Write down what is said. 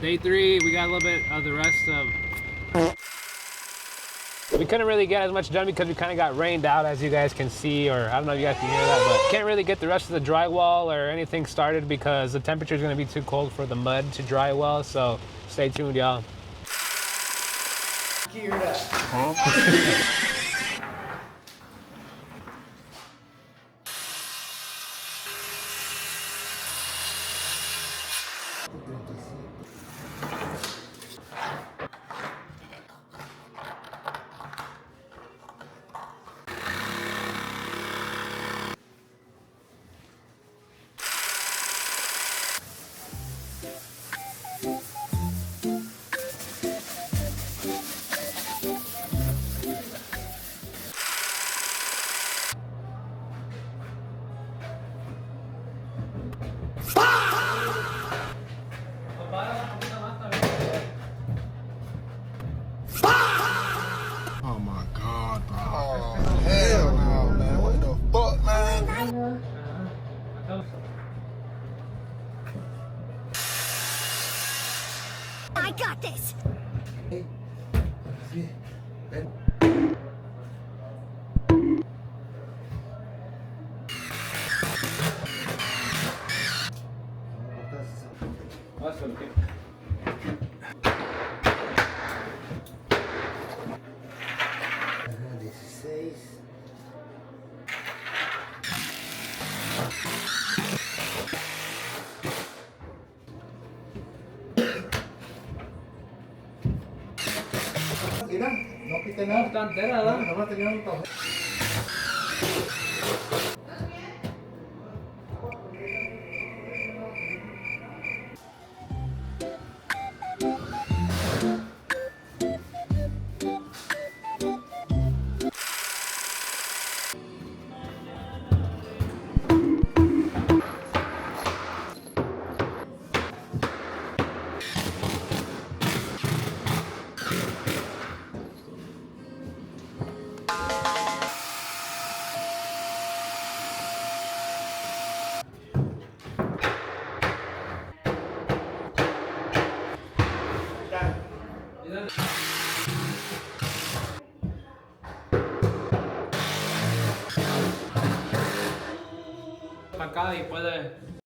Day 3, we got a little bit of the rest of... We couldn't really get as much done because we kind of got rained out, as you guys can see, or I don't know if you guys can hear that, but can't really get the rest of the drywall or anything started because the temperature is going to be too cold for the mud to dry well, so stay tuned, y'all. Geared up. Huh? Oh my God, bro. Oh, hell no, man. What the fuck, man? I got this. Mira, no quité nada. Está entera, ¿verdad? Nada más tenía un toque. Acá y puede